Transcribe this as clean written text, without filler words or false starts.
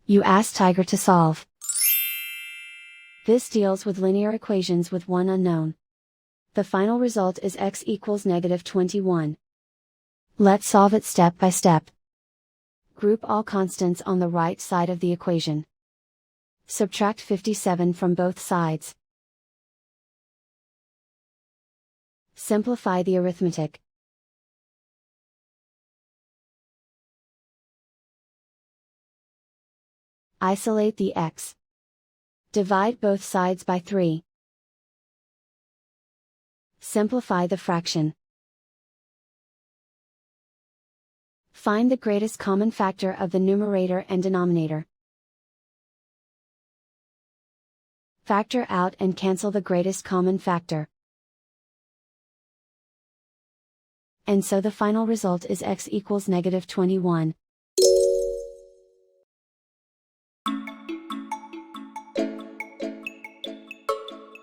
You ask Tiger to solve. This deals with linear equations with one unknown. The final result is x equals -21. Let's solve it step by step. Group all constants on the right side of the equation. Subtract 57 from both sides. Simplify the arithmetic. Isolate the x. Divide both sides by 3. Simplify the fraction. Find the greatest common factor of the numerator and denominator. Factor out and cancel the greatest common factor. And so the final result is x equals -21.